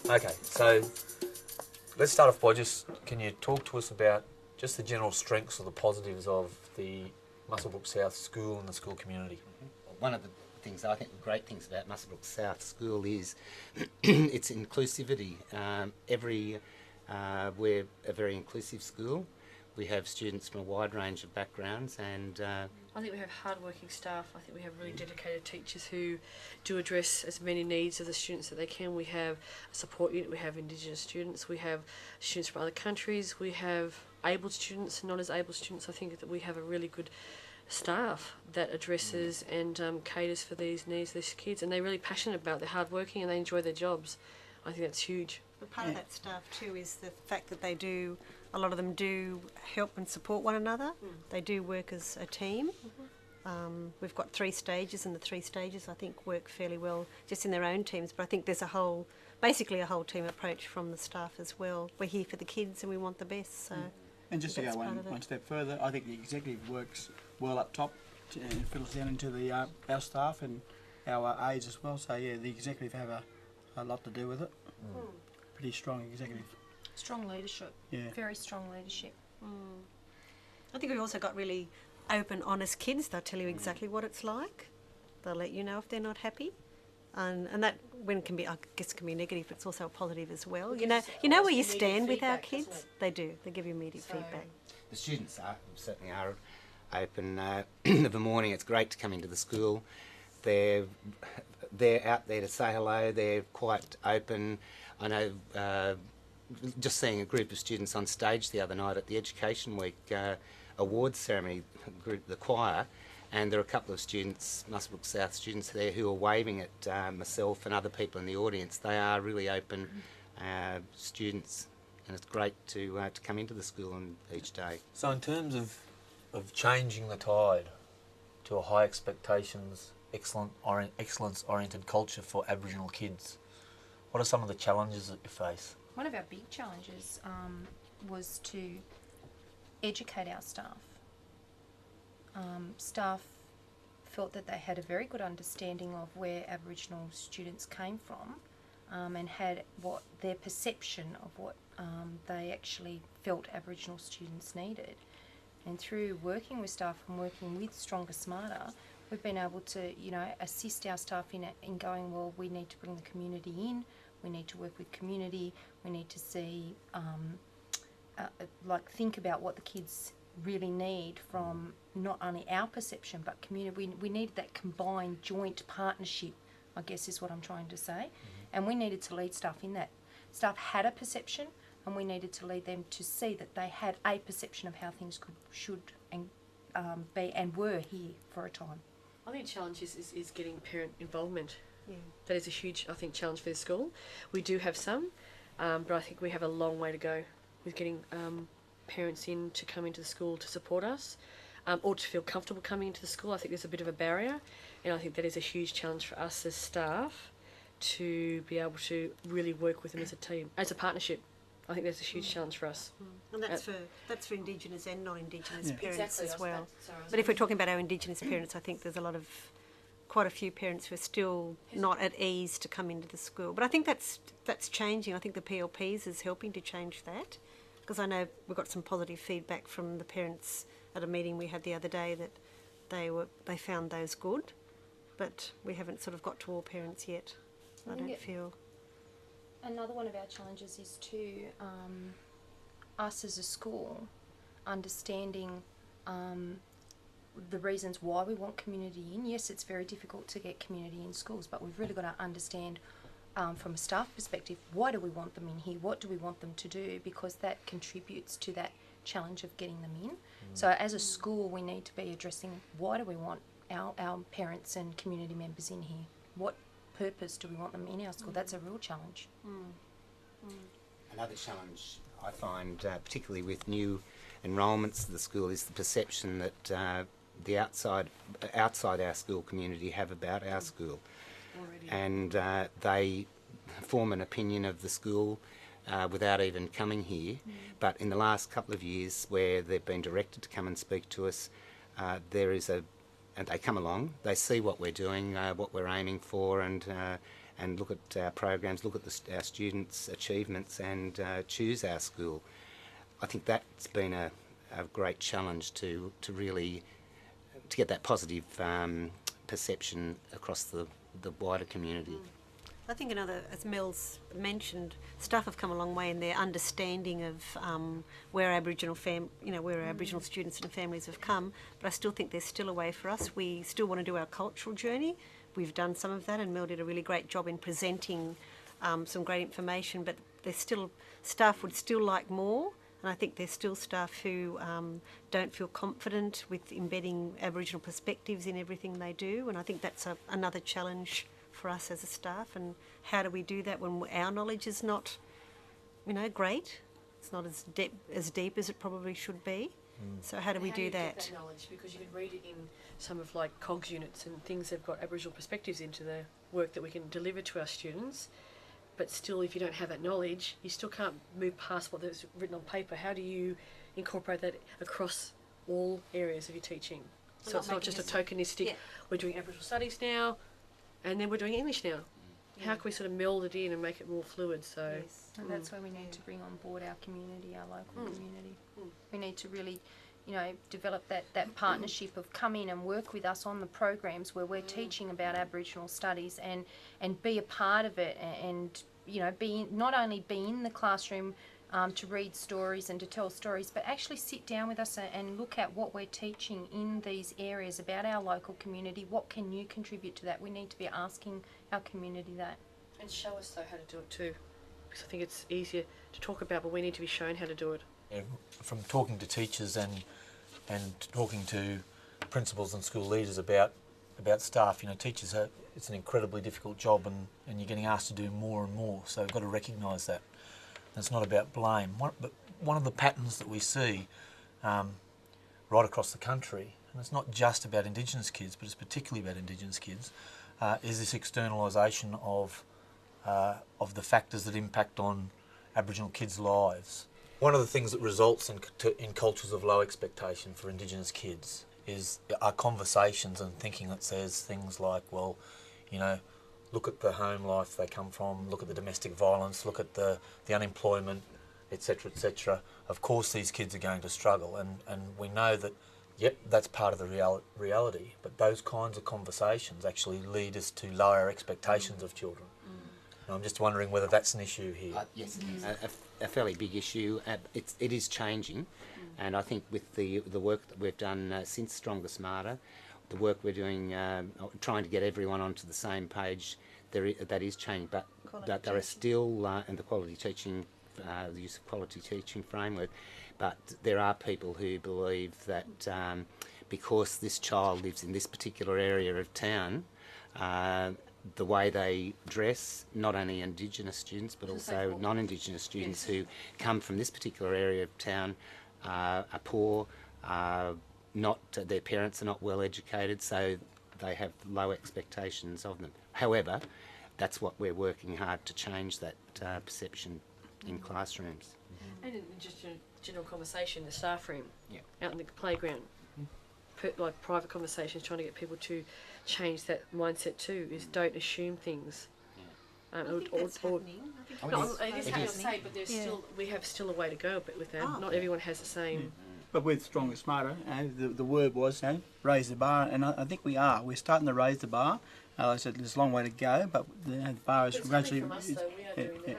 Okay, so let's start off by can you talk to us about just the general strengths or the positives of the Muswellbrook South School and the school community? One of the things I think the great things about Muswellbrook South School is its inclusivity. We're a very inclusive school. We have students from a wide range of backgrounds, and I think we have hard-working staff. I think we have really dedicated teachers who do address as many needs of the students that they can. We have a support unit, we have Indigenous students, we have students from other countries, we have able students and not as able students. I think that we have a really good staff that addresses and caters for these needs of these kids, and they're really passionate about it. They're hard-working and they enjoy their jobs. I think that's huge. But part of that staff too is the fact that a lot of them do help and support one another. They do work as a team. We've got 3 stages, and the 3 stages I think work fairly well just in their own teams, but I think there's basically a whole team approach from the staff as well. We're here for the kids and we want the best. So. And just to go one step further, I think the executive works well up top and filters down into our staff and our aides as well. So yeah, the executive have a lot to do with it. Pretty strong executive. Strong leadership. Yeah. Very strong leadership. I think we've also got really open, honest kids. They'll tell you exactly what it's like. They'll let you know if they're not happy. And that can be negative, but it's also a positive as well. You know where you stand with our kids. They do. They give you immediate feedback. the students certainly are open. Of a morning, it's great to come into the school. They're out there to say hello. They're quite open. I know. Just seeing a group of students on stage the other night at the Education Week awards ceremony, the choir, and there are a couple of students, Muswellbrook South students there, who are waving at myself and other people in the audience. They are really open students, and it's great to come into the school each day. So in terms of changing the tide to a high expectations, excellence-oriented culture for Aboriginal kids, what are some of the challenges that you face? One of our big challenges was to educate our staff. Staff felt that they had a very good understanding of where Aboriginal students came from and had what their perception of what they actually felt Aboriginal students needed. And through working with staff and working with Stronger Smarter, we've been able to, assist our staff in going, well, we need to bring the community in, we need to work with community, we need to see, think about what the kids really need from not only our perception but community. We needed that combined joint partnership, I guess is what I'm trying to say. And we needed to lead staff in that. Staff had a perception and we needed to lead them to see that they had a perception of how things should and be and were here for a time. I think the challenge is getting parent involvement. Yeah. That is a huge, I think, challenge for the school. We do have some, but I think we have a long way to go with getting parents in to come into the school to support us or to feel comfortable coming into the school. I think there's a bit of a barrier, and I think that is a huge challenge for us as staff to be able to really work with them as a team, as a partnership. I think that's a huge challenge for us. And that's for Indigenous and non-Indigenous parents Exactly, as well. Sorry, But if we're talking about our Indigenous parents, I think there's quite a few parents who are still not at ease to come into the school. But I think that's changing. I think the PLPs is helping to change that, because I know we got some positive feedback from the parents at a meeting we had the other day that they found those good, but we haven't sort of got to all parents yet. I don't feel. Another one of our challenges is to us as a school understanding the reasons why we want community in. Yes, it's very difficult to get community in schools, but we've really got to understand from a staff perspective, why do we want them in here? What do we want them to do? Because that contributes to that challenge of getting them in. So as a school, we need to be addressing why do we want our parents and community members in here? What purpose do we want them in our school? That's a real challenge. Another challenge I find, particularly with new enrolments to the school, is the perception that the outside our school community have about our school. Already. And they form an opinion of the school without even coming here. But in the last couple of years, where they've been directed to come and speak to us, and they come along, they see what we're doing, what we're aiming for, and and look at our programs, look at our students' achievements, and choose our school. I think that's been a great challenge to really to get that positive perception across the wider community. I think another, as Mel's mentioned, staff have come a long way in their understanding of where Aboriginal where Aboriginal students and families have come. But I still think there's still a way for us. We still want to do our cultural journey. We've done some of that, and Mel did a really great job in presenting some great information. But there's still staff would still like more, and I think there's still staff who don't feel confident with embedding Aboriginal perspectives in everything they do. And I think that's another challenge for us as a staff. And how do we do that when our knowledge is not, great? It's not as deep as it probably should be. So how do we do that? Get that knowledge, because you can read it in some of like COGS units and things that've got Aboriginal perspectives into the work that we can deliver to our students. But still, if you don't have that knowledge, you still can't move past what's written on paper. How do you incorporate that across all areas of your teaching? So it's not just a tokenistic, we're doing Aboriginal studies now, and then we're doing English now. How can we sort of meld it in and make it more fluid? So and that's where we need to bring on board our community, our local community. We need to really, develop that partnership of come in and work with us on the programs where we're teaching about Aboriginal studies and be a part of it and not only be in the classroom to read stories and to tell stories, but actually sit down with us and look at what we're teaching in these areas about our local community. What can you contribute to that? We need to be asking our community that. and show us though how to do it too, because I think it's easier to talk about, but we need to be shown how to do it. Yeah, from talking to teachers and talking to principals and school leaders about staff, teachers it's an incredibly difficult job, and you're getting asked to do more and more. So we've got to recognise that. And it's not about blame. But one of the patterns that we see right across the country, and it's not just about Indigenous kids, but it's particularly about Indigenous kids, is this externalisation of the factors that impact on Aboriginal kids' lives. One of the things that results in cultures of low expectation for Indigenous kids are conversations and thinking that says things like, well, look at the home life they come from, look at the domestic violence, look at the unemployment, etc., etc. Of course these kids are going to struggle, and we know that, yep, that's part of the reality, but those kinds of conversations actually lead us to lower expectations of children. And I'm just wondering whether that's an issue here. Yes, it is. A fairly big issue. It is changing, and I think with the work that we've done since Stronger Smarter, the work we're doing, trying to get everyone onto the same page, that is changing. But there are still, and the quality teaching, the use of quality teaching framework, but there are people who believe that because this child lives in this particular area of town, the way they dress, not only Indigenous students but also non-Indigenous students who come from this particular area of town are poor, their parents are not well educated, so they have low expectations of them. However, that's what we're working hard to change, that perception in classrooms. And in just a general conversation in the staff room, out in the playground, like private conversations, trying to get people to change that mindset too, is don't assume things. I think that's happening. It is happening, say, but there's we have still a way to go with that. Not everyone has the same. But with Stronger Smarter, the word was raise the bar, and I think we are. We're starting to raise the bar. Like I said, there's a long way to go, but the bar is gradually,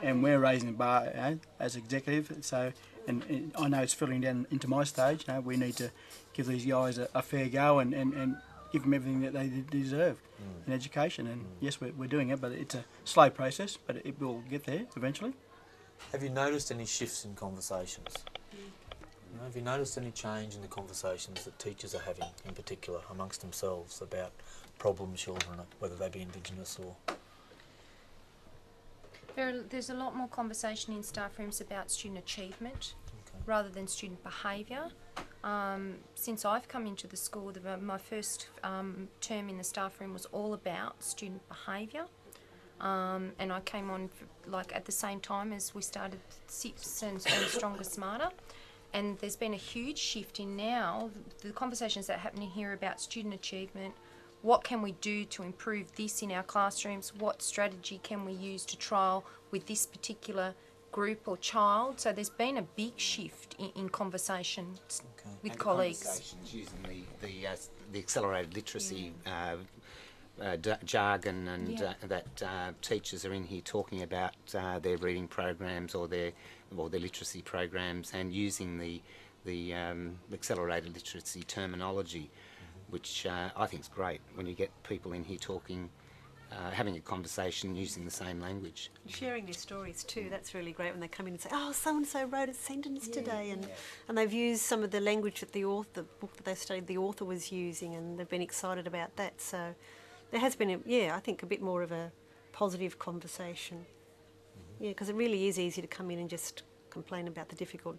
and we're raising the bar as executive. So, and I know it's filling down into my stage. We need to give these guys a fair go and give them everything that they deserve in education. And yes, we're doing it, but it's a slow process, but it will get there eventually. Have you noticed any shifts in conversations? Have you noticed any change in the conversations that teachers are having, in particular, amongst themselves about problem children, whether they be Indigenous or... There's a lot more conversation in staff rooms about student achievement rather than student behaviour. Since I've come into the school, my first term in the staff room was all about student behaviour. And I came on at the same time as we started SIPS and Stronger Smarter. And there's been a huge shift in now the conversations that are happening here about student achievement, what can we do to improve this in our classrooms? What strategy can we use to trial with this particular group or child? So there's been a big shift in conversations with And colleagues. conversations using the accelerated literacy jargon, and that teachers are in here talking about their reading programs or their literacy programs, and using the accelerated literacy terminology, which I think is great when you get people in here talking, having a conversation using the same language. Sharing their stories too, that's really great when they come in and say, oh, so-and-so wrote a sentence today, and they've used some of the language that the book that they studied, the author was using, and they've been excited about that. So there has been, I think, a bit more of a positive conversation. Yeah, because it really is easy to come in and just complain about the difficult,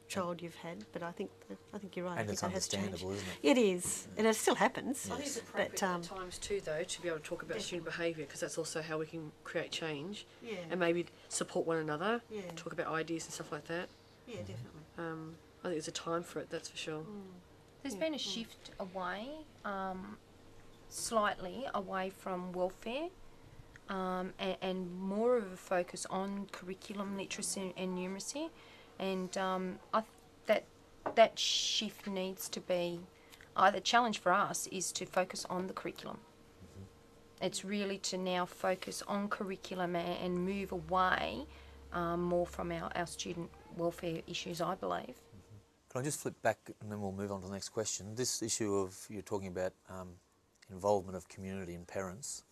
child you've had. But I think you're right. And I it's think that has changed. understandable, isn't it? It is, and it still happens. I think it's appropriate at times too, though, to be able to talk about student behaviour, because that's also how we can create change and maybe support one another, talk about ideas and stuff like that. Yeah, definitely. I think there's a time for it, that's for sure. There's been a shift away, slightly away from welfare, and more of a focus on curriculum literacy and numeracy, and that shift needs to be. The challenge for us is to focus on the curriculum. It's really to now focus on curriculum and move away more from our student welfare issues, I believe. Can I just flip back and then we'll move on to the next question? This issue of, you're talking about involvement of community and parents.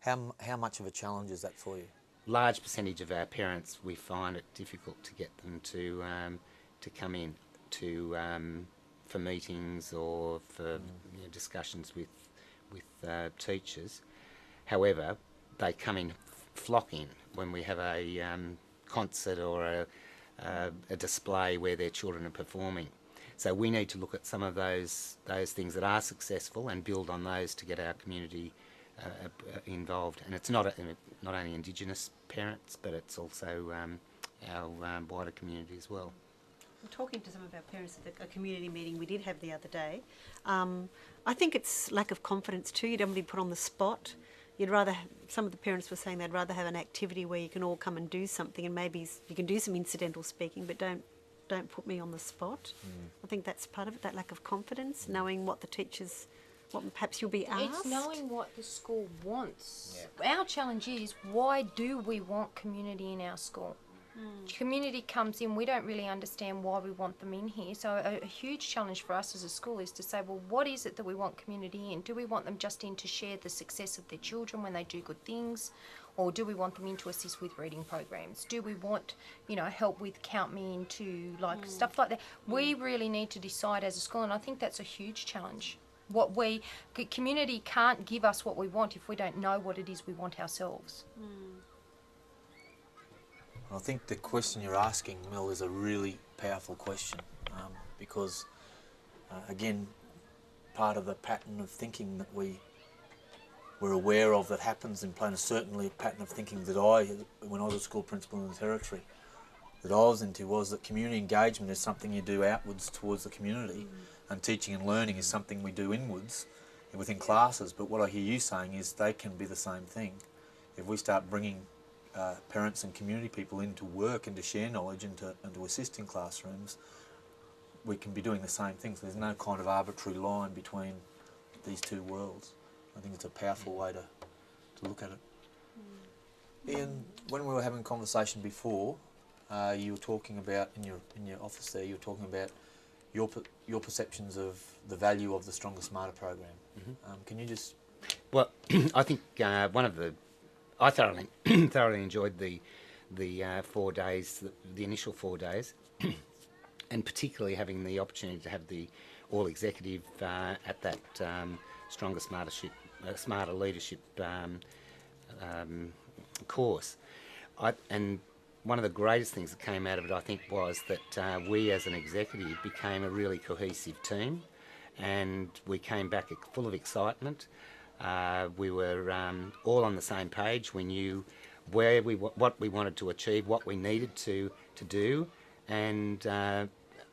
How much of a challenge is that for you? Large percentage of our parents, we find it difficult to get them to come in to for meetings or for discussions with teachers. However, they come in flocking when we have a concert or a display where their children are performing. So we need to look at some of those things that are successful and build on those to get our community involved. And it's not only Indigenous parents, but it's also our wider community as well. I'm talking to some of our parents at a community meeting we did have the other day. I think it's lack of confidence too. You don't want to be put on the spot. You'd rather, some of the parents were saying they'd rather have an activity where you can all come and do something, and maybe you can do some incidental speaking, but don't put me on the spot. I think that's part of it, that lack of confidence, knowing what the teachers, what perhaps you'll be asked. It's knowing what the school wants. Yeah. Our challenge is, why do we want community in our school? Community comes in, we don't really understand why we want them in here. So a huge challenge for us as a school is to say, well, what is it that we want community in? Do we want them just in to share the success of their children when they do good things? Or do we want them in to assist with reading programs? Do we want, help with count me into, stuff like that? We really need to decide as a school, and I think that's a huge challenge. Community can't give us what we want if we don't know what it is we want ourselves. I think the question you're asking, Mel, is a really powerful question because, again, part of the pattern of thinking that we're aware of that happens in Plano, certainly a pattern of thinking that when I was a school principal in the Territory, that I was into was that community engagement is something you do outwards towards the community, and teaching and learning is something we do inwards within classes. But what I hear you saying is they can be the same thing. If we start bringing parents and community people in to work and to share knowledge and to assist in classrooms, we can be doing the same things. There's no kind of arbitrary line between these two worlds. I think it's a powerful way to look at it. Ian, when we were having a conversation before, you were talking about, in your office there, you were talking about your perceptions of the value of the Stronger Smarter program. Can you just... Well, I think I thoroughly enjoyed the 4 days, the initial 4 days, and particularly having the opportunity to have the all executive at that Stronger Smarter Leadership course. And one of the greatest things that came out of it, I think, was that we as an executive became a really cohesive team, and we came back full of excitement. We were all on the same page. We knew what we wanted to achieve, what we needed to do, and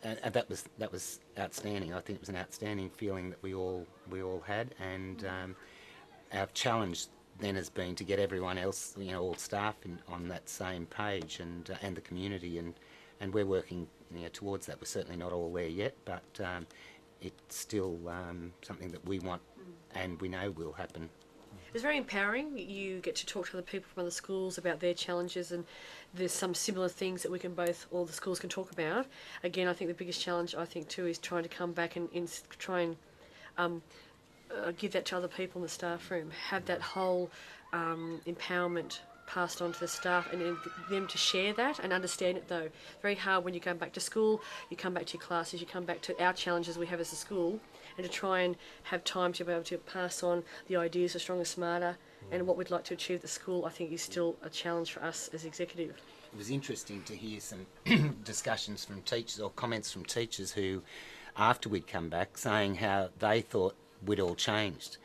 and that was outstanding. I think it was an outstanding feeling that we all had, and our challenge then has been to get everyone else, all staff on that same page, and the community, and we're working towards that. We're certainly not all there yet, but it's still something that we want and we know will happen. It's very empowering. You get to talk to other people from other schools about their challenges, and there's some similar things that all the schools can talk about. Again, I think the biggest challenge, I think too, is trying to come back and try and give that to other people in the staff room. Have that whole empowerment passed on to the staff, and then them to share that and understand it. Though very hard when you come back to school, you come back to your classes, you come back to our challenges we have as a school, and to try and have time to be able to pass on the ideas of Stronger Smarter and what we'd like to achieve at the school, I think is still a challenge for us as executive. It was interesting to hear some discussions from teachers or comments from teachers who, after we'd come back, saying how they thought we'd all changed,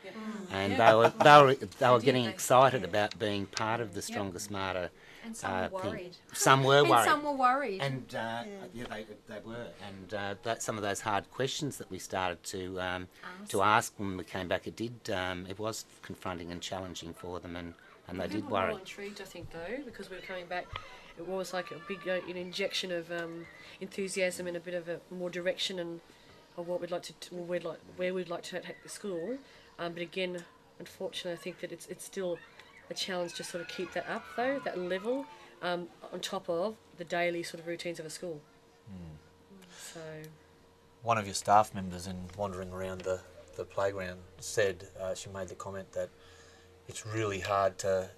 and they were getting excited about being part of the Stronger Smarter. And some were thing. worried. Some were worried. And some were worried. And they were. And that some of those hard questions that we started to ask when we came back, it was confronting and challenging for them, and they did worry. We were all intrigued, I think, though, because we were coming back. It was like a big an injection of enthusiasm and a bit of a more direction and of what we'd like to, where we'd like to take the school. But again, unfortunately, I think that it's still a challenge to sort of keep that up, though, that level, on top of the daily sort of routines of a school. So, one of your staff members, in wandering around the playground, said she made the comment that it's really hard to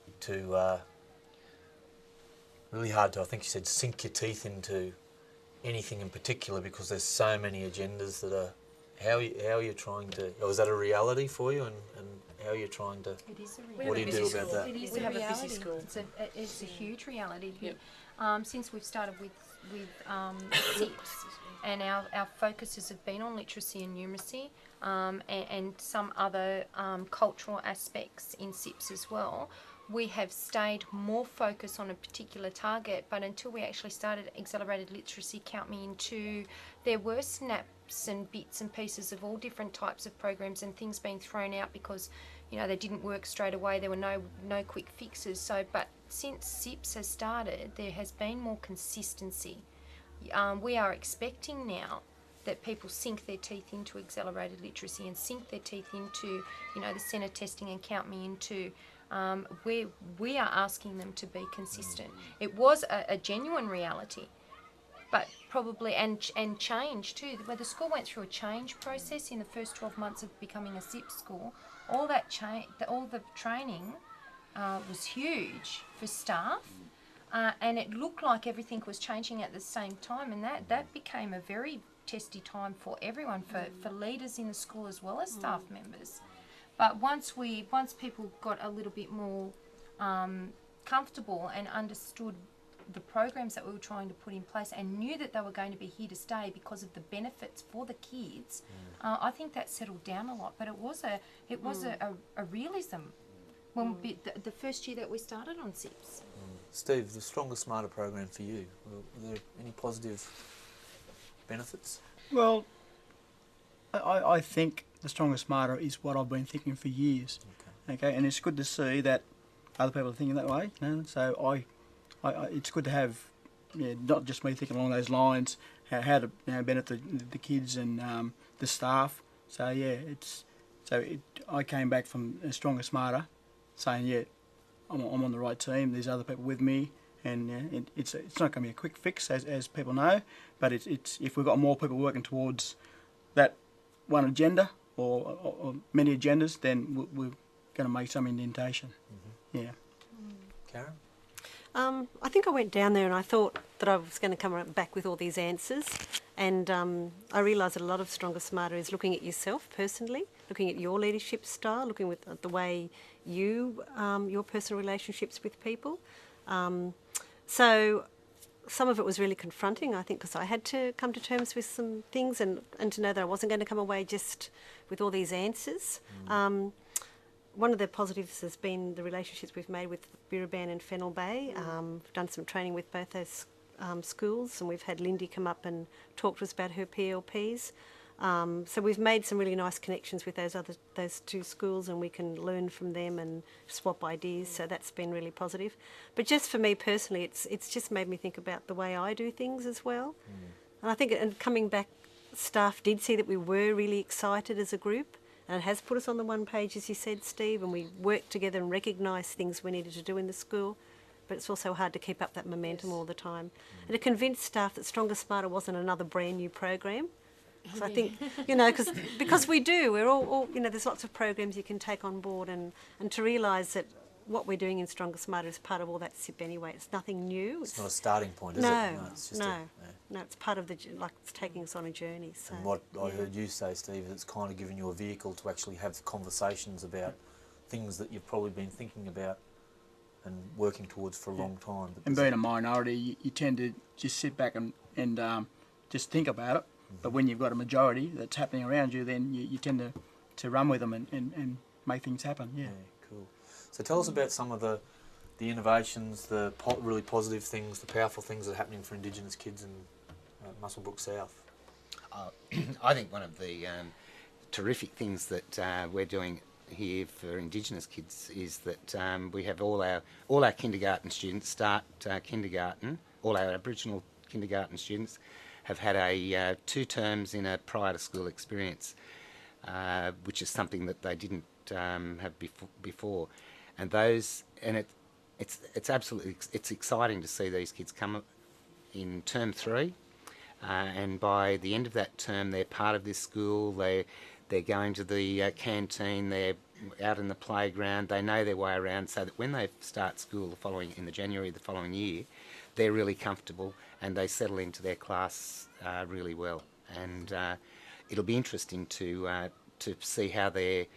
I think she said, sink your teeth into anything in particular because there's so many agendas that are. How are you trying to? Or is that a reality for you? And how are you trying to? It is a reality. What do you do about that? It is We a have a busy reality. school. It's a huge reality. Yep. Since we've started with SIPs, and our focuses have been on literacy and numeracy, and some other cultural aspects in SIPs as well. We have stayed more focused on a particular target, but until we actually started accelerated literacy, count me into, there were snaps and bits and pieces of all different types of programs and things being thrown out because they didn't work straight away. There were no quick fixes. So, but since SIPs has started, there has been more consistency. We are expecting now that people sink their teeth into accelerated literacy and sink their teeth into the centre testing and count me into. We are asking them to be consistent. It was a genuine reality, but probably and change too. Where the school went through a change process in the first 12 months of becoming a SIP school, all that all the training was huge for staff, and it looked like everything was changing at the same time, and that became a very testy time for everyone, for leaders in the school as well as staff members. But once people got a little bit more comfortable and understood the programs that we were trying to put in place and knew that they were going to be here to stay because of the benefits for the kids, I think that settled down a lot. But it was a realism when the first year that we started on SIPs. Steve, the Stronger Smarter program for you, were there any positive benefits? Well, I think the Stronger Smarter is what I've been thinking for years. Okay, and it's good to see that other people are thinking that way. So it's good to have, not just me thinking along those lines, how to benefit the kids and the staff. So I came back from Stronger Smarter, saying I'm on the right team. There's other people with me, and it's not going to be a quick fix, as people know. But it's if we've got more people working towards that one agenda or many agendas, then we're going to make some indentation. Yeah. Karen? I think I went down there and I thought that I was going to come back with all these answers, and I realised that a lot of Stronger Smarter is looking at yourself personally, looking at your leadership style, looking at the way your personal relationships with people. So some of it was really confronting, I think, because I had to come to terms with some things and to know that I wasn't going to come away just with all these answers. One of the positives has been the relationships we've made with Birrabban and Fennell Bay. We've done some training with both those schools, and we've had Lindy come up and talk to us about her PLPs. So we've made some really nice connections with those two schools, and we can learn from them and swap ideas. So that's been really positive. But just for me personally, it's just made me think about the way I do things as well. And I think, and coming back, staff did see that we were really excited as a group, and it has put us on the one page, as you said, Steve, and we worked together and recognised things we needed to do in the school. But it's also hard to keep up that momentum all the time. And to convince staff that Stronger Smarter wasn't another brand new program. So I think, because we do, we're all there's lots of programs you can take on board, and to realise that what we're doing in Stronger Smarter is part of all that SIP anyway. It's nothing new. It's not a starting point, is it? No, It's just no, it's part of it's taking us on a journey. So. And what I heard you say, Steve, it's kind of giving you a vehicle to actually have conversations about things that you've probably been thinking about and working towards for a long time. But And being a minority, you tend to just sit back and just think about it. But when you've got a majority that's happening around you, then you tend to run with them and make things happen. Yeah. Cool. So tell us about some of the innovations, the really positive things, the powerful things that are happening for Indigenous kids in Muswellbrook South. I think one of the terrific things that we're doing here for Indigenous kids is that we have all our kindergarten students start kindergarten. All our Aboriginal kindergarten students have had a 2 terms in a prior to school experience, which is something that they didn't have before, and it's absolutely exciting to see these kids come in term 3, and by the end of that term they're part of this school. They're going to the canteen, they're out in the playground, they know their way around, so that when they start school in the January the following year, they're really comfortable and they settle into their class really well. And it'll be interesting to see how their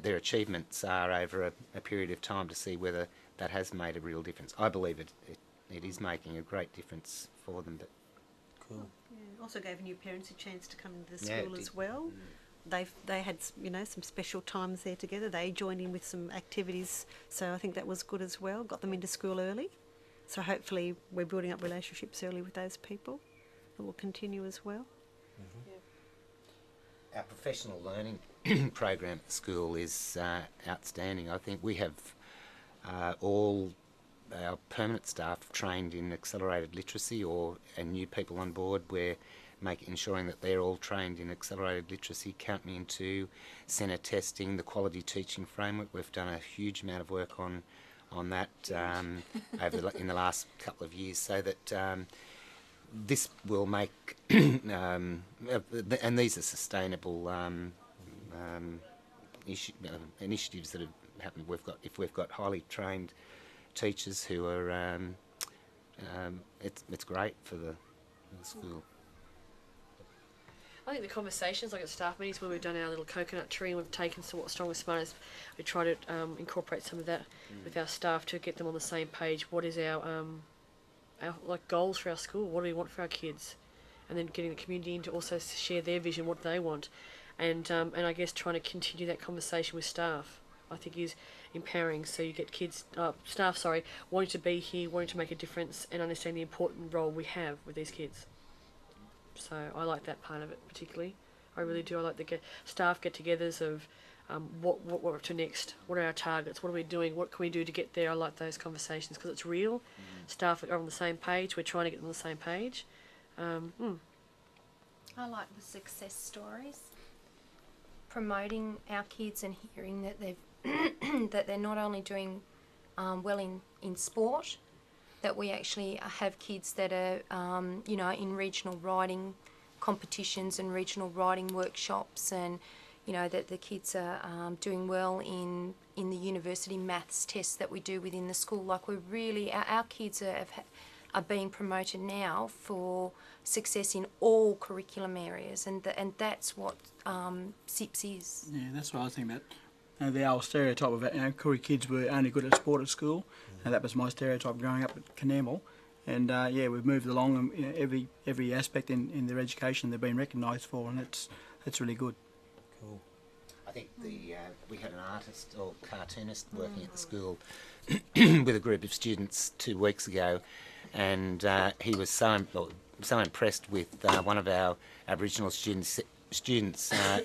achievements are over a period of time, to see whether that has made a real difference. I believe it is making a great difference for them. But cool. Yeah, also gave new parents a chance to come into the school as well. They had some special times there together. They joined in with some activities, so I think that was good as well. Got them into school early, so hopefully we're building up relationships early with those people. That will continue as well. our professional learning program at the school is outstanding. I think we have all our permanent staff trained in accelerated literacy, and new people on board. We're ensuring that they're all trained in accelerated literacy. Count me into centre testing, the quality teaching framework. We've done a huge amount of work on that in the last couple of years, so that this will make and these are sustainable initiatives that have happened. If we've got highly trained teachers who are it's great for the school. I think the conversations, like at staff meetings when we've done our little coconut tree and we've taken some what Stronger Smarter is, we try to incorporate some of that with our staff to get them on the same page. What is our goals for our school? What do we want for our kids? And then getting the community in to also share their vision, what they want, and I guess trying to continue that conversation with staff, I think is empowering. So you get staff wanting to be here, wanting to make a difference, and understand the important role we have with these kids. So I like that part of it particularly. I really do. I like the staff get-togethers of what we're up to next. What are our targets? What are we doing? What can we do to get there? I like those conversations because it's real. Staff are on the same page. We're trying to get them on the same page. I like the success stories. Promoting our kids and hearing that that they're not only doing well in sport, that we actually have kids that are, in regional writing competitions and regional writing workshops, and, that the kids are doing well in the university maths tests that we do within the school. Like our kids are being promoted now for success in all curriculum areas, and that's what SIPS is. Yeah, that's what I was thinking about. The old stereotype of Koori kids were only good at sport at school, and that was my stereotype growing up at Canamble. And we've moved along, and every aspect in their education they've been recognised for, and that's really good. Cool. I think we had an artist or cartoonist working at the school with a group of students 2 weeks ago, and he was so impressed with one of our Aboriginal students.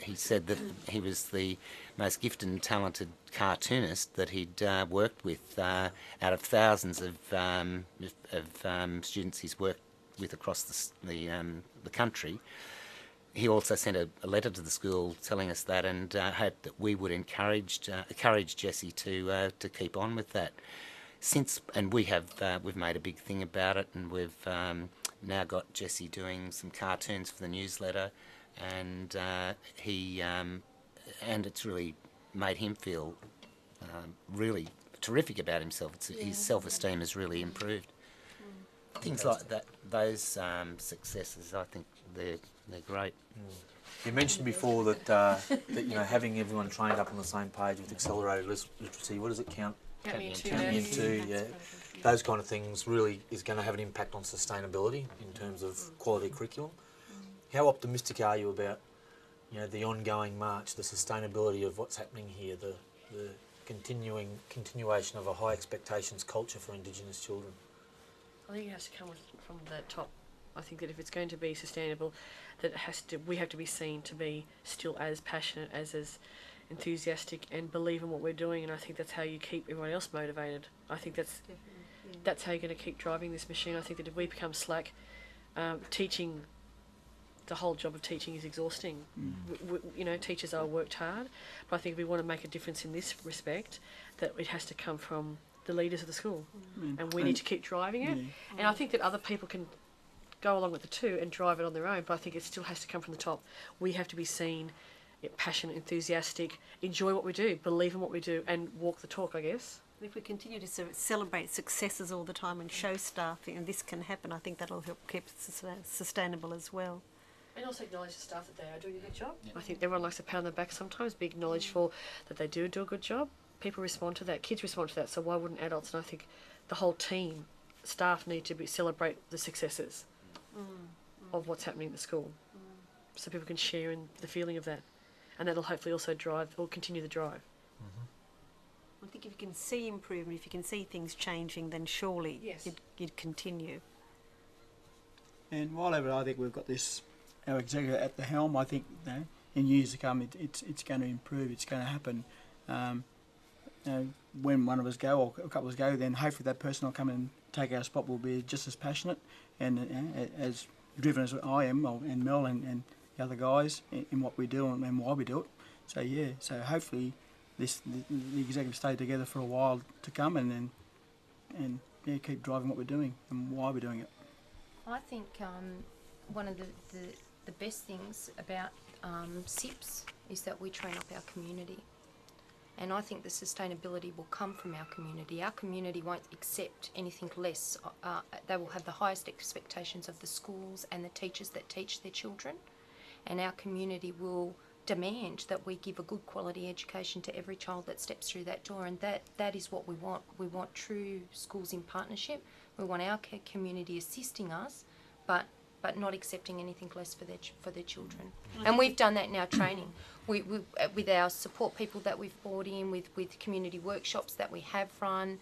He said that he was the most gifted and talented cartoonist that he'd worked with out of thousands of students he's worked with across the country. He also sent a letter to the school telling us that, and hoped that we would encourage Jessie to keep on with that. We've made a big thing about it, and we've now got Jessie doing some cartoons for the newsletter, and it's really made him feel really terrific about himself. His self-esteem has really improved. Things like that, those successes, I think they're great. You mentioned before that having everyone trained up on the same page with accelerated literacy. What does it count? Count me in two, yeah. Those kind of things really is going to have an impact on sustainability in terms of quality curriculum. How optimistic are you about, the ongoing march, the sustainability of what's happening here, the continuation of a high expectations culture for Indigenous children? I think it has to come from the top. I think that if it's going to be sustainable, that we have to be seen to be still as passionate, as enthusiastic, and believe in what we're doing. And I think that's how you keep everyone else motivated. I think that's how you're going to keep driving this machine. I think that if we become slack, teaching, the whole job of teaching is exhausting. Teachers are worked hard, but I think if we want to make a difference in this respect, that it has to come from the leaders of the school, and we need to keep driving it. And I think that other people can go along with the two and drive it on their own, but I think it still has to come from the top. We have to be seen passionate, enthusiastic, enjoy what we do, believe in what we do, and walk the talk, I guess. If we continue to celebrate successes all the time and show staff, this can happen, I think that'll help keep it sustainable as well. And also acknowledge the staff that they are doing a good job. Yeah. I think everyone likes to pat on their back sometimes, be acknowledged for that they do a good job. People respond to that, kids respond to that, so why wouldn't adults? And I think the whole team, staff need to celebrate the successes of what's happening at the school, so people can share in the feeling of that, and that'll hopefully also continue the drive. I think if you can see improvement, if you can see things changing, then surely you'd continue. And while ever I think we've got our executive at the helm, I think in years to come it's going to improve, it's going to happen. When one of us go or a couple of us go, then hopefully that person will come and take our spot, will be just as passionate and as driven as I am, and Mel and the other guys in what we do and why we do it. So hopefully the executive stay together for a while to come and keep driving what we're doing and why we're doing it. I think one of the best things about SIPs is that we train up our community. And I think the sustainability will come from our community. Our community won't accept anything less. They will have the highest expectations of the schools and the teachers that teach their children. And our community will demand that we give a good quality education to every child that steps through that door. And that is what we want. We want true schools in partnership. We want our community assisting us, but not accepting anything less for their children. And we've done that in our training. We with our support people that we've brought in, with community workshops that we have run.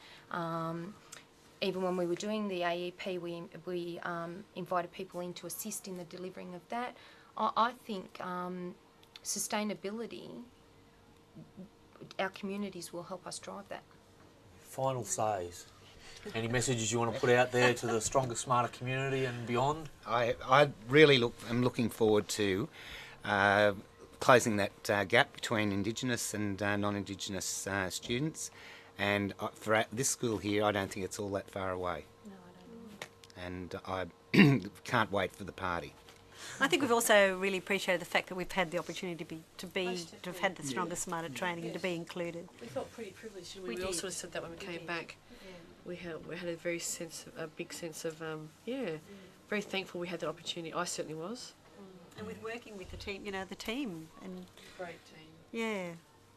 Even when we were doing the AEP, we invited people in to assist in the delivering of that. I think sustainability, our communities will help us drive that. Final says. Any messages you want to put out there to the Stronger, Smarter community and beyond? I really am looking forward to closing that gap between Indigenous and non-Indigenous students. And for this school here, I don't think it's all that far away. No, I don't. And I can't wait for the party. I think we've also really appreciated the fact that we've had the opportunity to have had the Stronger, Smarter training and to be included. We felt pretty privileged. We all sort of said that when we came back. We had a big sense of very thankful we had that opportunity. I certainly was. And with working with the team, the team and great team. Yeah,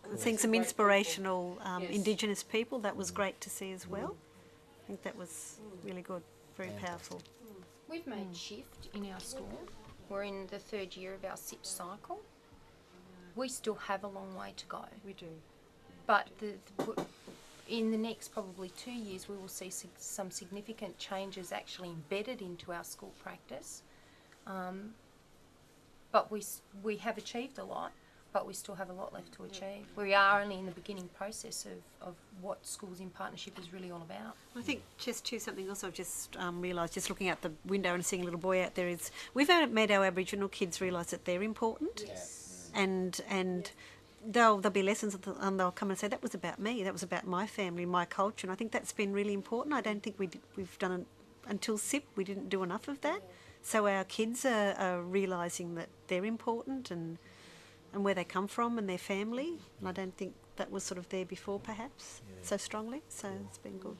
and seeing some inspirational Indigenous people, that was great to see as well. I think that was really good, very powerful. We've made shift in our school. We're in the 3rd year of our SIP cycle. we still have a long way to go. We do. But in the next probably 2 years, we will see some significant changes actually embedded into our school practice. But we have achieved a lot, but we still have a lot left to achieve. We are only in the beginning process of what Schools in Partnership is really all about. I think just too, something else I've just realised, just looking out the window and seeing a little boy out there, is we've made our Aboriginal kids realise that they're important. Yes. And there'll be lessons and they'll come and say, that was about me, that was about my family, my culture, and I think that's been really important. I don't think we've done it until SIP, we didn't do enough of that. So our kids are realising that they're important and where they come from and their family, and I don't think that was sort of there before perhaps so strongly, so it's been good.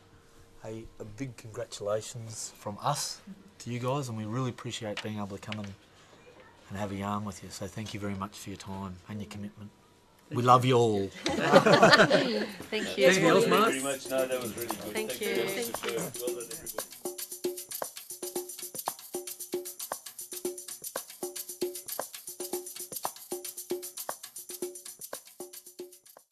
Hey, a big congratulations from us to you guys, and we really appreciate being able to come and have a yarn with you. So thank you very much for your time and your commitment. We love you all. Thank you. Anything else, Mark? Very much. No, that was really good. Thank you. Well done, everybody.